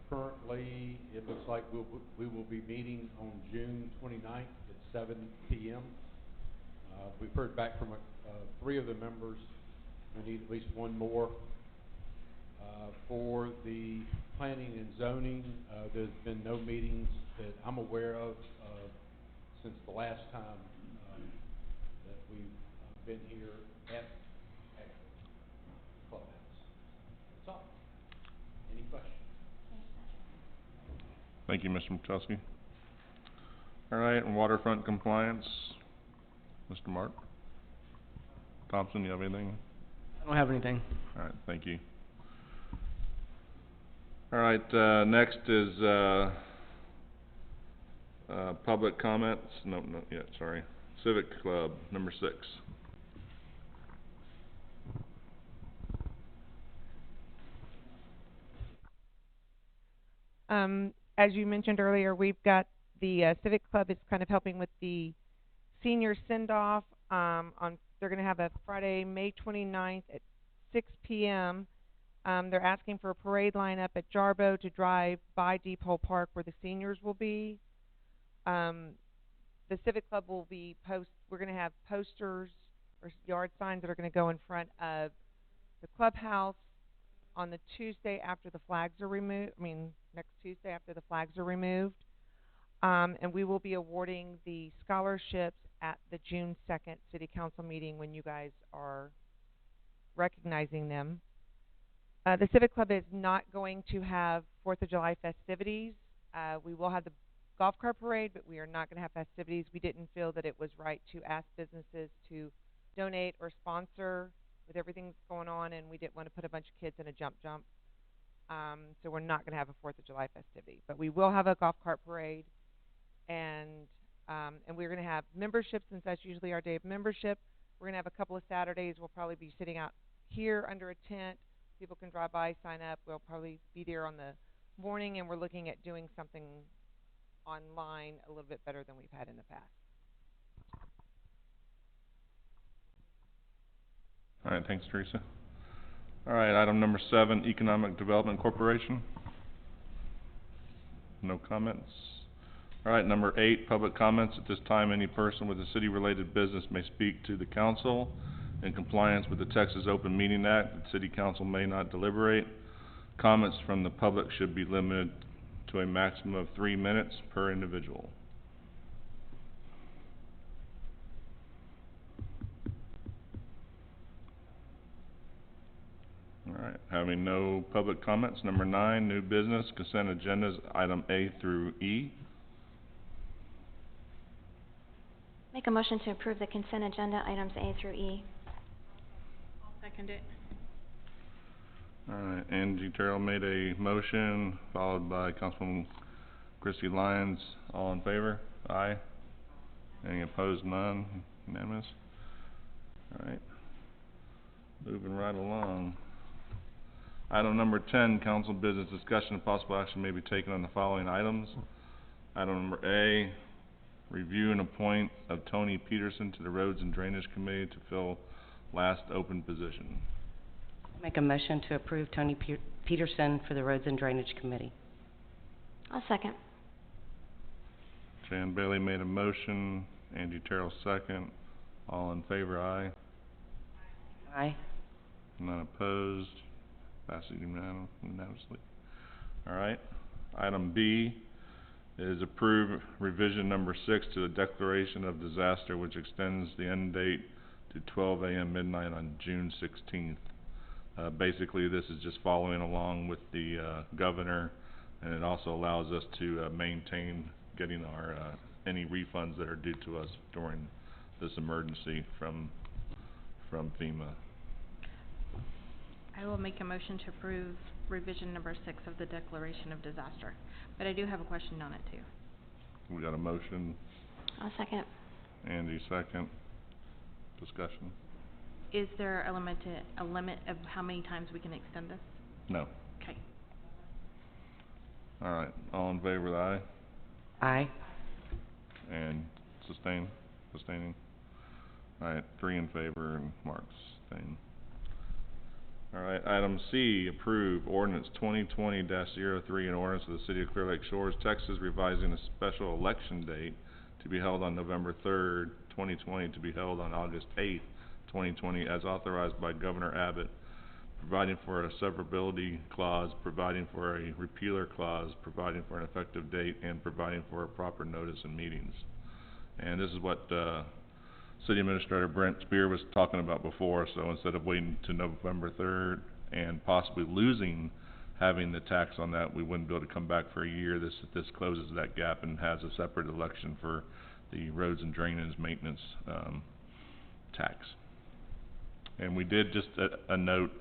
Currently, it looks like we will be meeting on June 29th at 7 p.m. We've heard back from 3 of the members. We need at least 1 more. For the planning and zoning, there's been no meetings that I'm aware of since the last time that we've been here at Clubhouse. That's all. Any questions? Thank you, Mr. Metelsky. All right, and waterfront compliance, Mr. Mark Thompson, you have anything? I don't have anything. All right, thank you. All right, next is public comments. No, not yet, sorry. Civic Club, number 6. As you mentioned earlier, we've got the Civic Club is kind of helping with the senior send-off. They're going to have a Friday, May 29th at 6 p.m. They're asking for a parade lineup at Jarbo to drive by Depot Park where the seniors will be. The Civic Club will be we're going to have posters or yard signs that are going to go in front of the clubhouse on the Tuesday after the flags are removed. Next Tuesday after the flags are removed. And we will be awarding the scholarships at the June 2nd City Council meeting when you guys are recognizing them. The Civic Club is not going to have 4th of July festivities. We will have the golf cart parade, but we are not going to have festivities. We didn't feel that it was right to ask businesses to donate or sponsor with everything that's going on, and we didn't want to put a bunch of kids in a jump. So we're not going to have a 4th of July festivity. But we will have a golf cart parade, and we're going to have membership, since that's usually our day of membership. We're going to have a couple of Saturdays. We'll probably be sitting out here under a tent. People can drive by, sign up. We'll probably be there on the morning, and we're looking at doing something online a little bit better than we've had in the past. All right, thanks, Teresa. All right, item number 7, Economic Development Corporation. No comments. All right, number 8, public comments. At this time, any person with a city-related business may speak to the council. In compliance with the Texas Open Meeting Act, the City Council may not deliberate. Comments from the public should be limited to a maximum of 3 minutes per individual. All right, having no public comments, number 9, new business, consent agendas, item A through E. Make a motion to approve the consent agenda items A through E. I'll second it. All right, Angie Terrell made a motion, followed by Councilwoman Christy Lyons. All in favor? Aye. Any opposed? None. Unanimous. All right, moving right along. Item number 10, council business discussion and possible action may be taken on the following items. Item number A, review and appoint of Tony Peterson to the Roads and Drainage Committee to fill last open position. Make a motion to approve Tony Peterson for the Roads and Drainage Committee. I'll second. Jan Bailey made a motion, Angie Terrell second. All in favor, aye. Aye. None opposed. Passes unanimously. All right. Item B is approve revision number 6 to the declaration of disaster, which extends the end date to 12 a.m. midnight on June 16th. Basically, this is just following along with the governor, and it also allows us to maintain getting our any refunds that are due to us during this emergency from FEMA. I will make a motion to approve revision number 6 of the Declaration of Disaster. But I do have a question on it too. We got a motion. I'll second. Andy second. Discussion? Is there a limit of how many times we can extend this? No. Okay. All right. All in favor, aye. Aye. And sustaining. All right. 3 in favor and Mark abstaining. All right, item C, approve ordinance 2020-03, an ordinance of the City of Clear Lake Shores, Texas, revising a special election date to be held on November 3rd, 2020, to be held on August 8th, 2020, as authorized by Governor Abbott, providing for a severability clause, providing for a repealer clause, providing for an effective date, and providing for a proper notice and meetings. And this is what City Administrator Brent Spear was talking about before, so instead of waiting to November 3rd and possibly losing having the tax on that, we wouldn't be able to come back for a year. This closes that gap and has a separate election for the roads and drainage maintenance tax. And we did, just a note,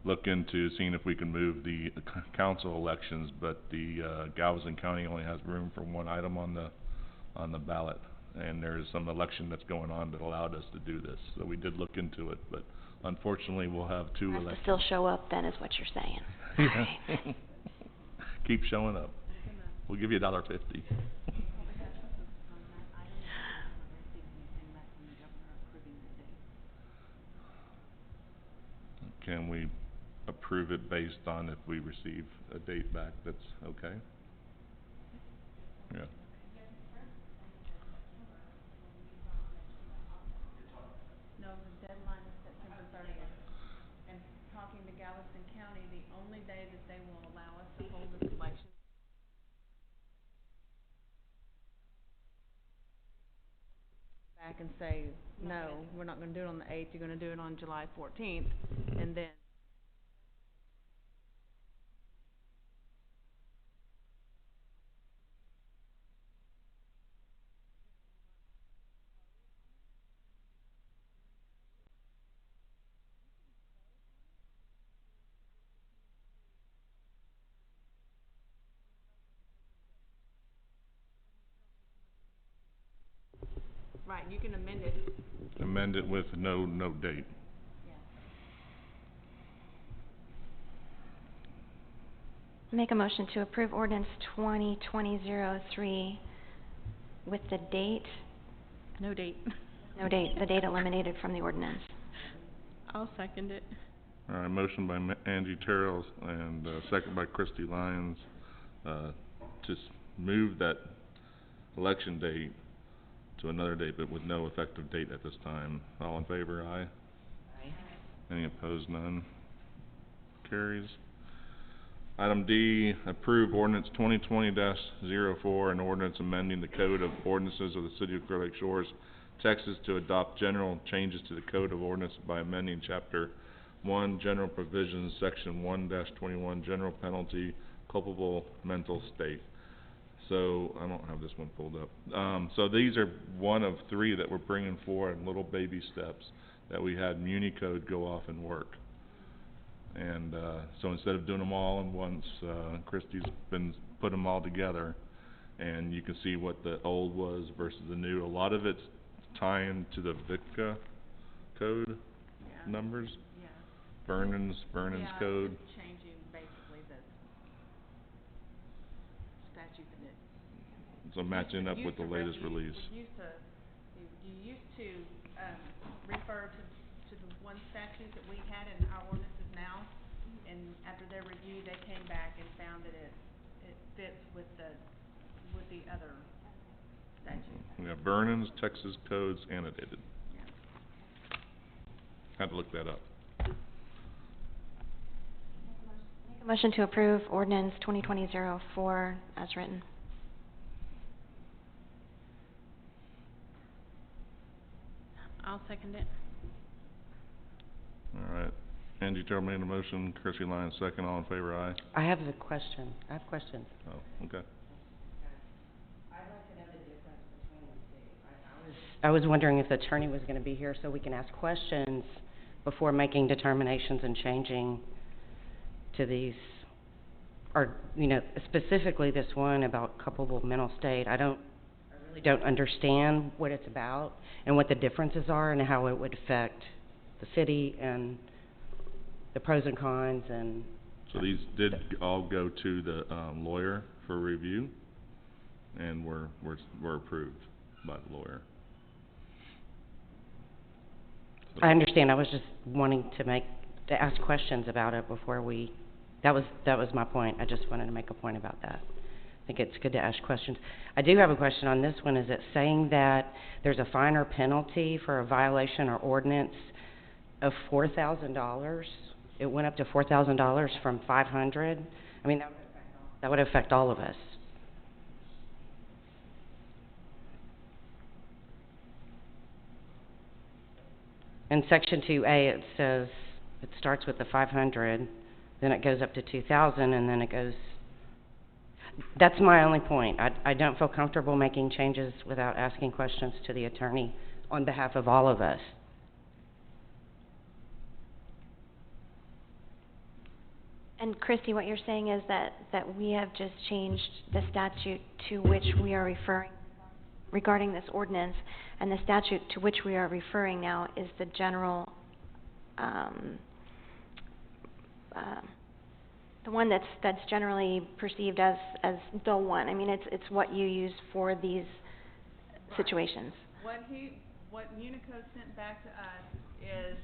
look into seeing if we can move the council elections, but the Galveston County only has room for one item on the ballot, and there's some election that's going on that allowed us to do this. So we did look into it, but unfortunately we'll have two I have elections. to still show up then, is what you're saying. Yeah. Keep showing up. We'll give you $1.50. Can we approve it based on if we receive a date back that's okay? Yeah. No, the deadline is September 30th. And talking to Galveston County, the only day that they will allow us to hold this election back and say, no, we're not gonna do it on the 8th, you're gonna do it on July 14th, and then right, you can amend it. Amend it with no date. Make a motion to approve ordinance 2020-03 with the date, No date. no date, the date eliminated from the ordinance. I'll second it. All right, motion by Angie Terrell and second by Christy Lyons, to move that election date to another date, but with no effective date at this time. All in favor, aye? Aye. Any opposed, none? Carries. Item D, approve ordinance 2020-04, an ordinance amending the code of ordinances of the City of Clear Lake Shores, Texas, to adopt general changes to the code of ordinance by amending Chapter 1, General Provisions, Section 1-21, General Penalty, Culpable Mental State. So, I don't have this one pulled up. So these are one of three that we're bringing forward in little baby steps that we had Muni Code go off and work. And so instead of doing them all at once, Christy's been putting them all together, and you can see what the old was versus the new. A lot of it's tying to the VICA code numbers. Yeah. Vernon's code. It's changing basically the statute in it. So matching up with the latest release. You used to refer to the one statute that we had in our ordinances now, and after their review, they came back and found that it fits with the other statute. We have Vernon's, Texas codes, annotated. Yeah. Had to look that up. Make a motion to approve ordinance 2020-04 as written. I'll second it. All right. Angie Terrell made a motion, Christy Lyons second, all in favor, aye? I have a question. I have questions. Oh, okay. I was wondering if the attorney was gonna be here so we can ask questions before making determinations and changing to these, or, you know, specifically this one about culpable mental state. I really don't understand what it's about and what the differences are and how it would affect the city and the pros and cons and... So these did all go to the lawyer for review, and were approved by the lawyer. So I understand. I was just wanting to ask questions about it before that was my point. I just wanted to make a point about that. I think it's good to ask questions. I do have a question on this one. Is it saying that there's a fine or penalty for a violation or ordinance of $4,000? It went up to $4,000 from $500. I mean, that would affect all of us. In section 2A, it says, it starts with the 500, then it goes up to 2,000, and then it goes... That's my only point. I don't feel comfortable making changes without asking questions to the attorney on behalf of all of us. And Christy, what you're saying is that we have just changed the statute to which we are referring regarding this ordinance, and the statute to which we are referring now is the general, the one that's generally perceived as the one. I mean, it's what you use for these situations. What Unicode sent back to us is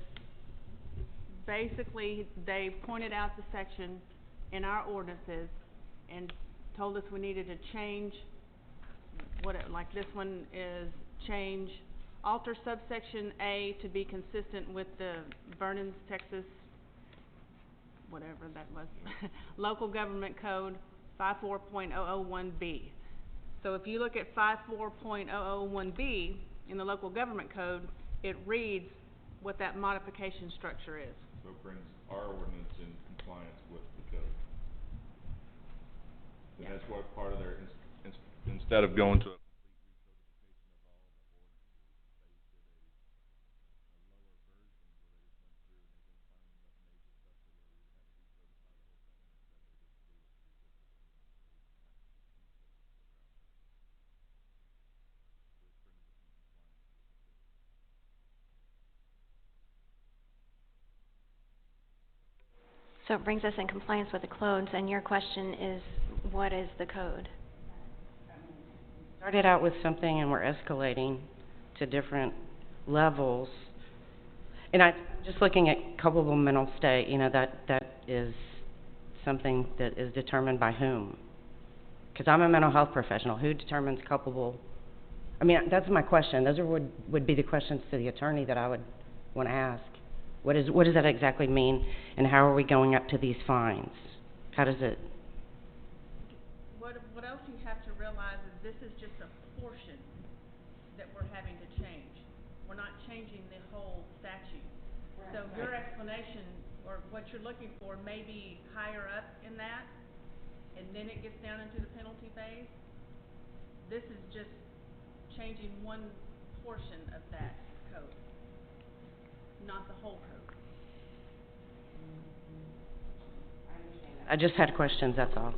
basically they pointed out the section in our ordinances and told us we needed to change like this one is alter subsection A to be consistent with the Vernon's, Texas, whatever that was, Local Government Code 54.001B. So if you look at 54.001B in the Local Government Code, it reads what that modification structure is. So it brings our ordinance in compliance with the code. And that's what part of their, instead of going to a So it brings us in compliance with the codes, and your question is, what is the code? Started out with something and we're escalating to different levels. And just looking at culpable mental state, you know, that is something that is determined by whom? Because I'm a mental health professional. Who determines culpable? I mean, that's my question. Those would be the questions to the attorney that I would want to ask. What does that exactly mean, and how are we going up to these fines? How does it... What else you have to realize is this is just a portion that we're having to change. We're not changing the whole statute. Right. So your explanation, or what you're looking for, may be higher up in that, and then it gets down into the penalty phase. This is just changing one portion of that code, not the whole code. I just had questions, that's all.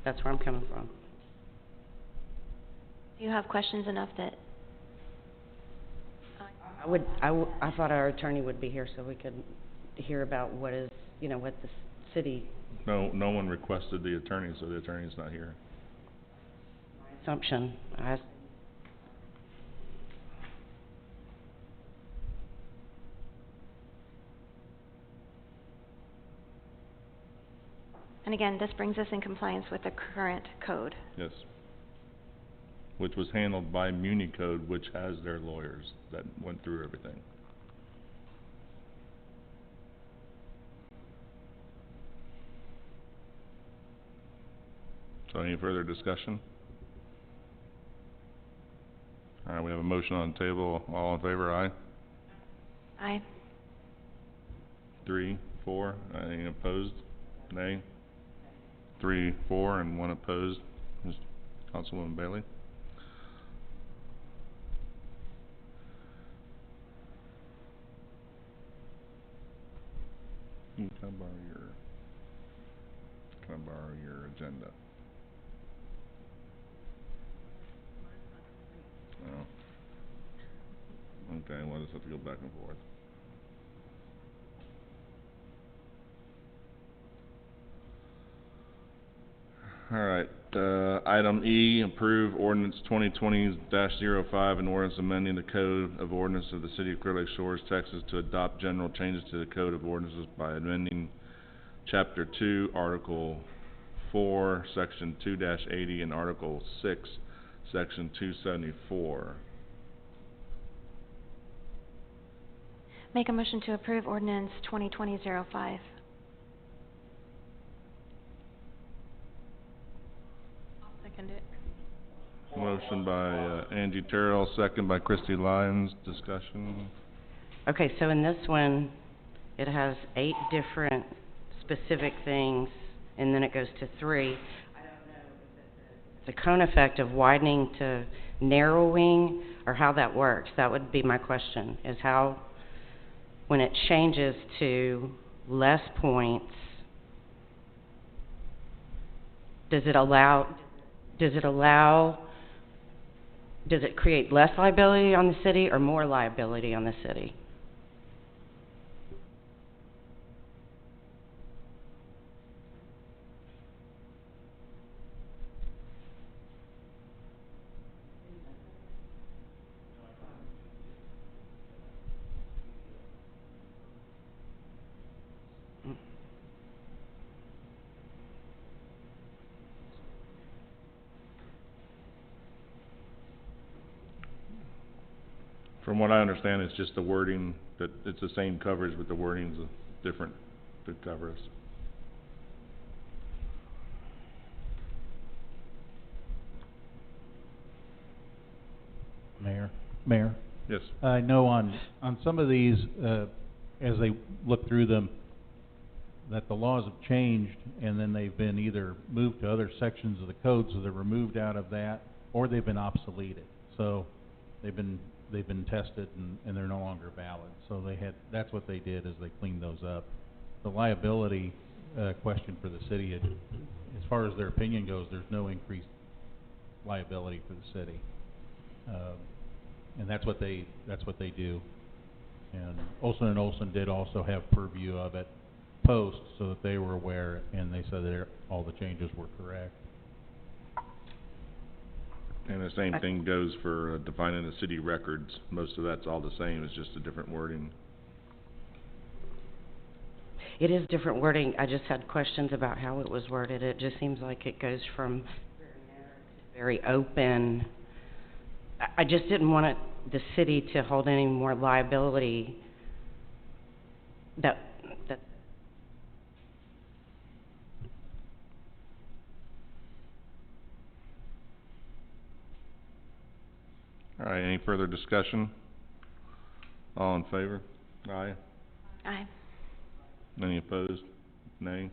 That's where I'm coming from. Do you have questions enough that... I thought our attorney would be here so we could hear about what is, you know, what the city... No one requested the attorney, so the attorney's not here. My assumption. And again, this brings us in compliance with the current code. Yes. Which was handled by Municode, which has their lawyers that went through everything. So any further discussion? All right, we have a motion on the table. All in favor, aye? Aye. 3, 4. Any opposed? Nay? 3, 4, and 1 opposed. Councilwoman Bailey. Can I borrow your agenda? Oh. Okay, we'll just have to go back and forth. All right, item E, approve ordinance 2020-05, an ordinance amending the code of ordinance of the city of Clear Lake Shores, Texas, to adopt general changes to the code of ordinances by amending chapter 2, article 4, section 2-80, and article 6, section 274. Make a motion to approve ordinance 2020-05. Second it. Motion by Angie Terrell, second by Christy Lyons. Discussion. Okay, so in this one, it has 8 different specific things, and then it goes to 3. I don't know if it's a cone effect of widening to narrowing, or how that works. That would be my question, is how, when it changes to less points, does it create less liability on the city or more liability on the city? From what I understand, it's just the wording, that it's the same coverage, but the wording's different to cover us. Mayor? Yes. I know on some of these, as they look through them, that the laws have changed, and then they've been either moved to other sections of the code, so they're removed out of that, or they've been obsoleted. So they've been tested, and they're no longer valid. So that's what they did, is they cleaned those up. The liability question for the city, as far as their opinion goes, there's no increased liability for the city. And that's what they do. And Olson & Olson did also have purview of it post, so that they were aware, and they said that all the changes were correct. And the same thing goes for defining the city records. Most of that's all the same, it's just a different wording. It is different wording. I just had questions about how it was worded. It just seems like it goes from very open. I just didn't want the city to hold any more liability that All right, any further discussion? All in favor? Aye. Aye. Any opposed? Nay.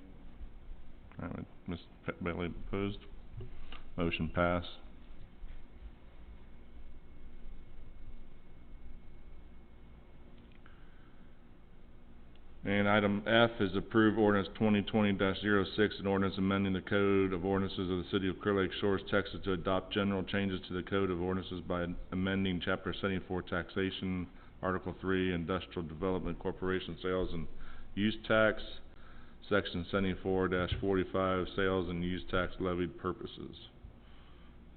All right, Ms. Bentley opposed. Motion passed. And item F is approve ordinance 2020-06, an ordinance amending the Code of Ordinances of the City of Clear Lake Shores, Texas, to adopt general changes to the Code of Ordinances by amending Chapter 74 Taxation, Article 3 Industrial Development Corporation Sales and Use Tax, Section 74-45 Sales and Use Tax Levied Purposes.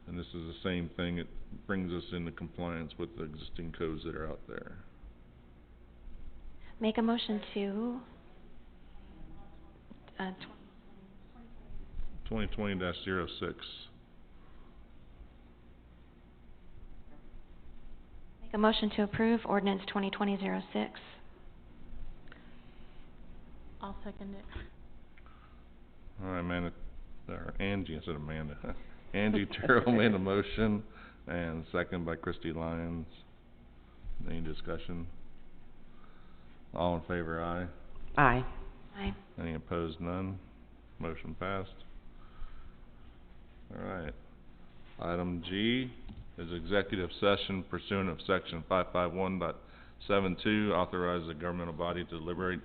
And this is the same thing. It brings us into compliance with the existing codes that are out there. Make a motion to 2020-06. make a motion to approve ordinance 2020-06. I'll second it. All right, Amanda, or Angie, I said Amanda. Angie Terrell made a motion, and second by Christy Lyons. Any discussion? All in favor, aye. Aye. Aye. Any opposed, none. Motion passed. All right. Item G is executive session pursuant of section 551.72, authorize the governmental body to deliberate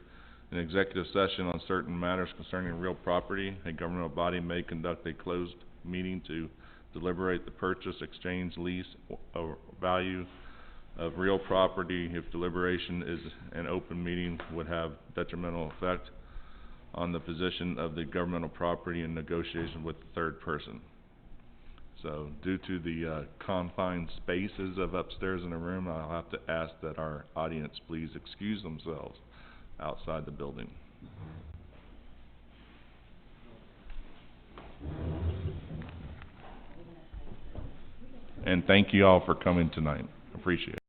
an executive session on certain matters concerning real property. A governmental body may conduct a closed meeting to deliberate the purchase, exchange, lease, or value of real property. If deliberation is an open meeting, would have detrimental effect on the position of the governmental property in negotiation with the third person. So due to the confined spaces of upstairs in the room, I'll have to ask that our audience please excuse themselves outside the building. And thank you all for coming tonight. Appreciate it.